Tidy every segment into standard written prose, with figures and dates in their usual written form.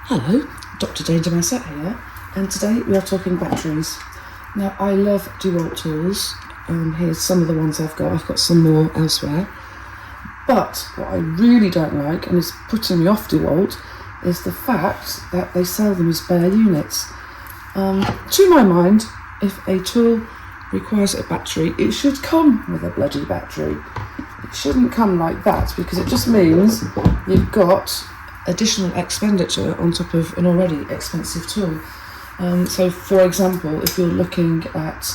Hello, Dr. Danger Massett here, and today we are talking batteries. Now, I love Dewalt tools. Here's some of the ones I've got. I've got some more elsewhere. But what I really don't like, and is putting me off Dewalt, is the fact that they sell them as bare units. To my mind, if a tool requires a battery, it should come with a bloody battery. It shouldn't come like that, because it just means you've got additional expenditure on top of an already expensive tool. So for example, if you're looking at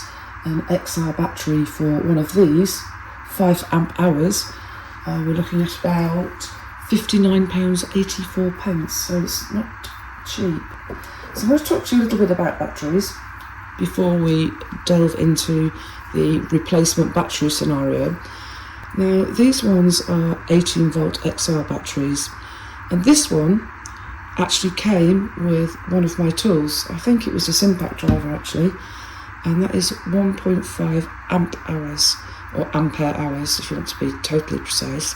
an XR battery for one of these 5 amp hours, we're looking at about £59.84, so it's not cheap. So I'm going to talk to you a little bit about batteries before we delve into the replacement battery scenario. Now, these ones are 18 volt XR batteries, and this one actually came with one of my tools. I think it was a Simpact driver actually, and that is 1.5 amp hours, or ampere hours if you want to be totally precise,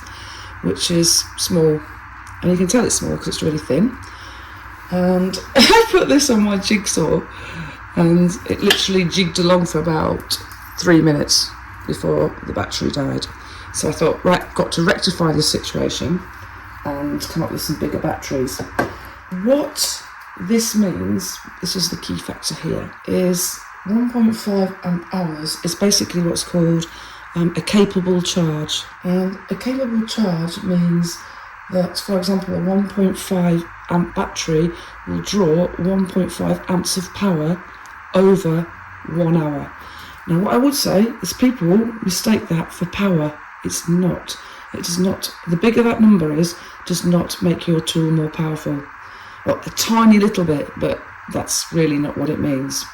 which is small, and you can tell it's small because it's really thin. And I put this on my jigsaw and it literally jigged along for about 3 minutes before the battery died. So I thought, right, got to rectify this situation and come up with some bigger batteries. What this means, this is the key factor here, is 1.5 amp hours is basically what's called a capable charge. And a capable charge means that, for example, a 1.5 amp battery will draw 1.5 amps of power over 1 hour. Now, what I would say is people mistake that for power. It's not. It does not. The bigger that number is, does not make your tool more powerful. Well, a tiny little bit, but that's really not what it means.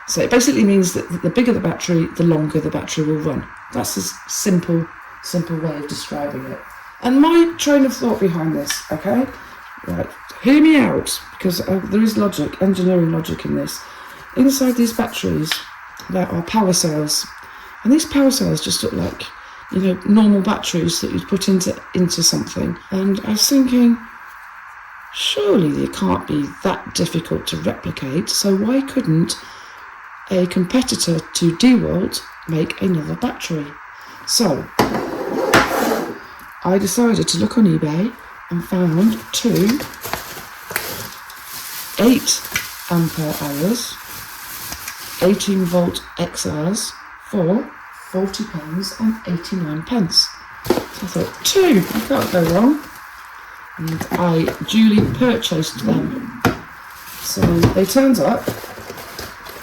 So it basically means that the bigger the battery, the longer the battery will run. That's a simple way of describing it. And my train of thought behind this, okay? Right, hear me out, because there is logic, engineering logic in this. Inside these batteries, there are power cells, and these power cells just look like, you know, normal batteries that you'd put into something. And I was thinking, surely they can't be that difficult to replicate, so why couldn't a competitor to Dewalt make another battery? So I decided to look on eBay and found two 8 ampere hours 18 volt XRs for £40.89. So I thought, two, you can't go wrong. And I duly purchased them. So they turned up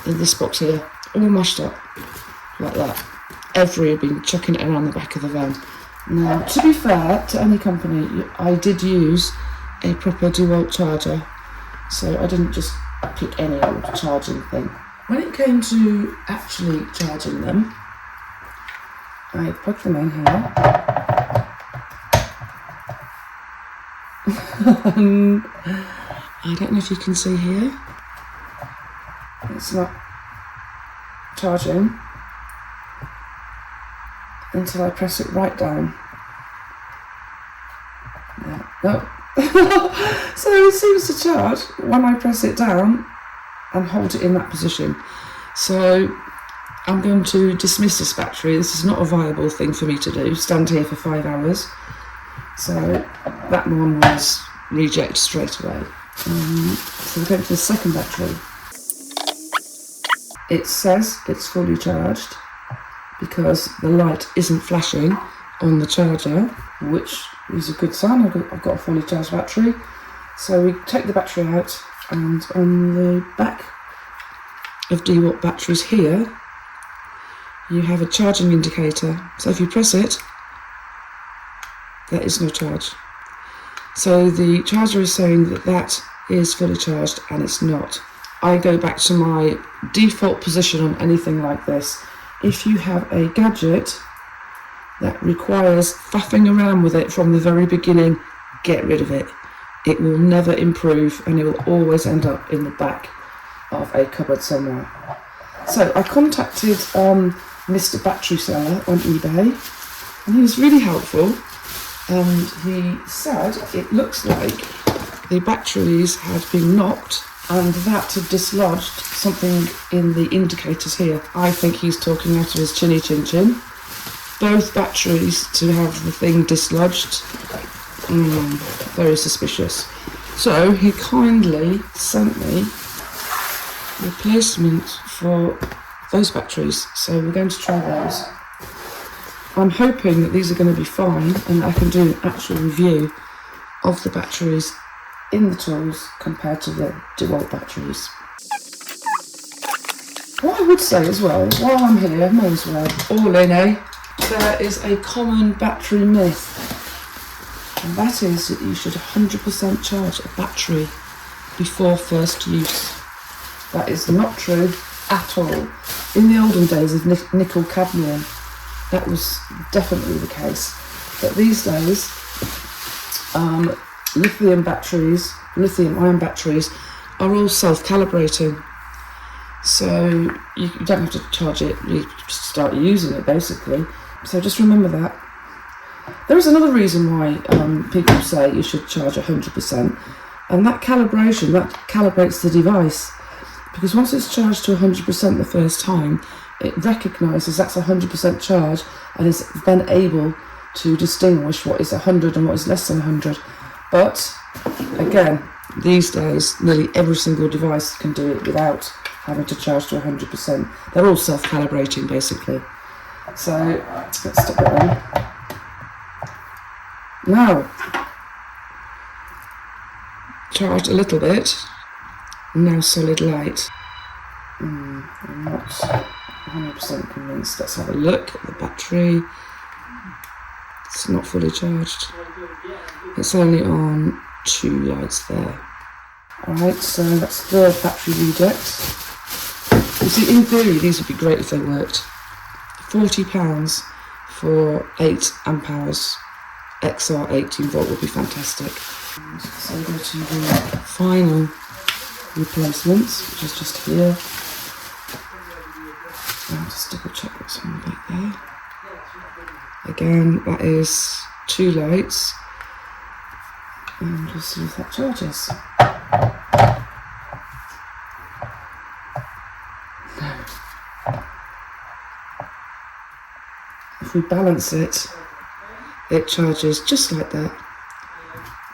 in this box here, all mashed up like that. Every had been chucking it around the back of the van. Now, to be fair to any company, I did use a proper Dewalt charger, so I didn't just pick any old charging thing. When it came to actually charging them, I plugged them in here. I don't know if you can see here. It's not charging until I press it right down. No. So it seems to charge when I press it down and hold it in that position. So I'm going to dismiss this battery. This is not a viable thing for me to do, stand here for 5 hours. So that one was reject straight away. So we're going to the second battery. It says it's fully charged because the light isn't flashing on the charger, which is a good sign. I've got a fully charged battery. So we take the battery out, and on the back of Dewalt batteries here, you have a charging indicator. So if you press it, there is no charge. So the charger is saying that that is fully charged, and it's not. I go back to my default position on anything like this. If you have a gadget that requires faffing around with it from the very beginning, get rid of it. It will never improve, and it will always end up in the back of a cupboard somewhere. So I contacted Mr. Battery Seller on eBay, and he was really helpful, and he said it looks like the batteries had been knocked and that had dislodged something in the indicators here. I think he's talking out of his chinny chin chin. Both batteries to have the thing dislodged. Very suspicious. So he kindly sent me replacement for those batteries. So we're going to try those. I'm hoping that these are going to be fine and I can do an actual review of the batteries in the tools compared to the Dewalt batteries. What I would say as well, while I'm here, may as well, all in, eh? There is a common battery myth, and that is that you should 100% charge a battery before first use. That is not true at all. In the olden days of nickel cadmium, that was definitely the case. But these days, lithium-ion batteries are all self-calibrating. So you don't have to charge it, you just start using it basically. So just remember that. There is another reason why people say you should charge 100%, and that calibration, that calibrates the device. Because once it's charged to 100% the first time, it recognises that's 100% charge and is then able to distinguish what is 100 and what is less than 100. But again, these days, nearly every single device can do it without having to charge to 100%. They're all self-calibrating basically. So let's stick that on. Now, charged a little bit, now solid light. I'm not 100% convinced. Let's have a look at the battery. It's not fully charged. It's only on 2 lights there. Alright, so that's the battery rejects. You see, in theory, these would be great if they worked. £40 for 8 amp hours. XR 18 volt would be fantastic. So we'll go to the final replacements, which is just here. I'll just double check what's on the back there. Again, that is 2 lights. And we'll see if that charges. No. If we balance it, it charges just like that,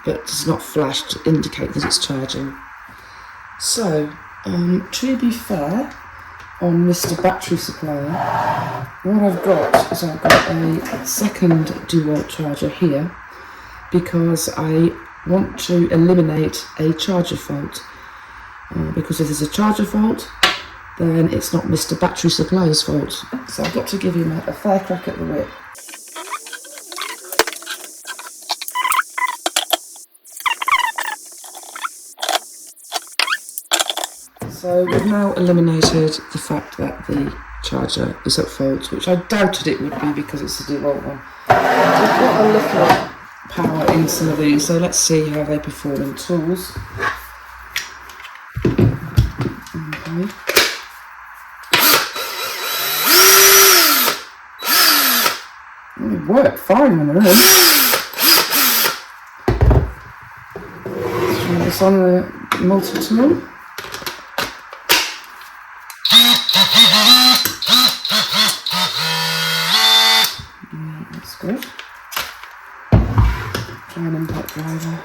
but does not flash to indicate that it's charging. So, to be fair, on Mr. Battery Supplier, what I've got is I've got a second Dewalt charger here because I want to eliminate a charger fault. Because if there's a charger fault, then it's not Mr. Battery Supplier's fault. So I've got to give him a fair crack at the whip. So we've now eliminated the fact that the charger is at fault, which I doubted it would be because it's a Dewalt one. We've got a little power in some of these, so let's see how they perform in tools. Okay. They work fine when they're in. Let's try this on the multi-tool. That's good. Try an impact driver.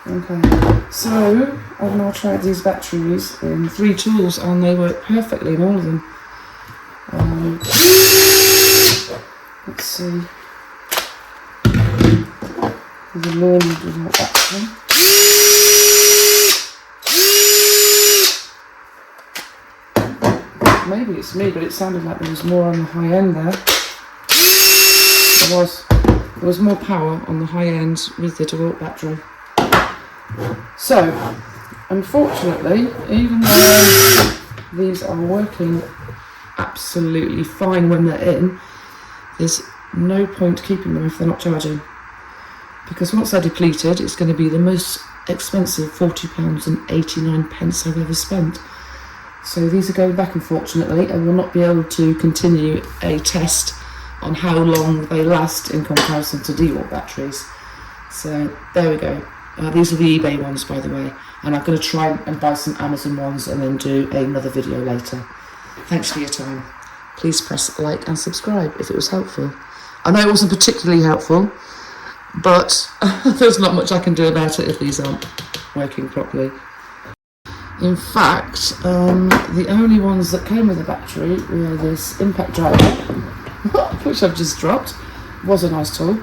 Okay, so I've now tried these batteries in 3 tools and they work perfectly in all of them. Let's see. There's a normal Dewalt battery. Maybe it's me, but it sounded like there was more on the high end there. There was more power on the high end with the Dewalt battery. So, unfortunately, even though these are working absolutely fine when they're in, there's no point keeping them if they're not charging. Because once they're depleted, it's going to be the most expensive £40.89 I've ever spent. So these are going back, unfortunately, and we'll not be able to continue a test on how long they last in comparison to Dewalt batteries. So there we go. These are the eBay ones, by the way, and I'm going to try and buy some Amazon ones and then do another video later. Thanks for your time. Please press like and subscribe if it was helpful. I know it wasn't particularly helpful, but there's not much I can do about it if these aren't working properly. In fact, the only ones that came with a battery were this impact driver, which I've just dropped. Was a nice tool.